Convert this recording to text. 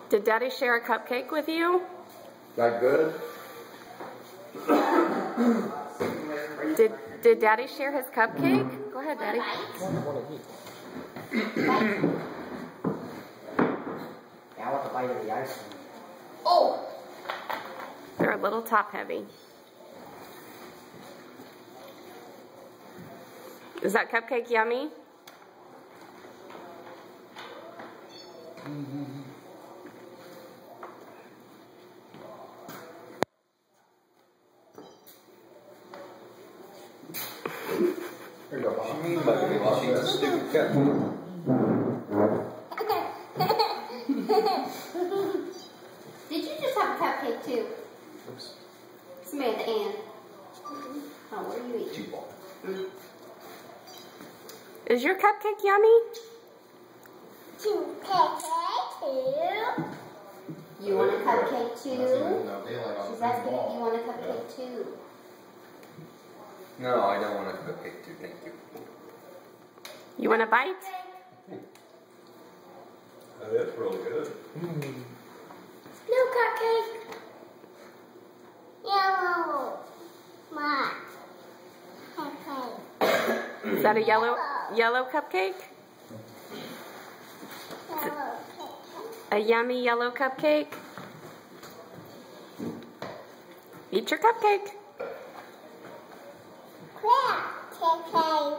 Did Daddy share a cupcake with you? That good? Did Daddy share his cupcake? Go ahead, Daddy. I want to bite of the ice cream. Oh! They're a little top heavy. Is that cupcake yummy? Here you go, Mom. What do you mean by the washing a stupid cupcake? Did you just have a cupcake too? Oops. Samantha Ann. Oh, what are you eating? Cheap ball. Is your cupcake yummy? You want a cupcake too? No, daylight on She's the asking if ball. you want a cupcake too. No, I don't want a cupcake too, thank you. You want a bite? That's real good. No cupcake. Yellow. Ma. Cupcake. Is that a yellow cupcake? A yummy yellow cupcake? Eat your cupcake. Cupcake.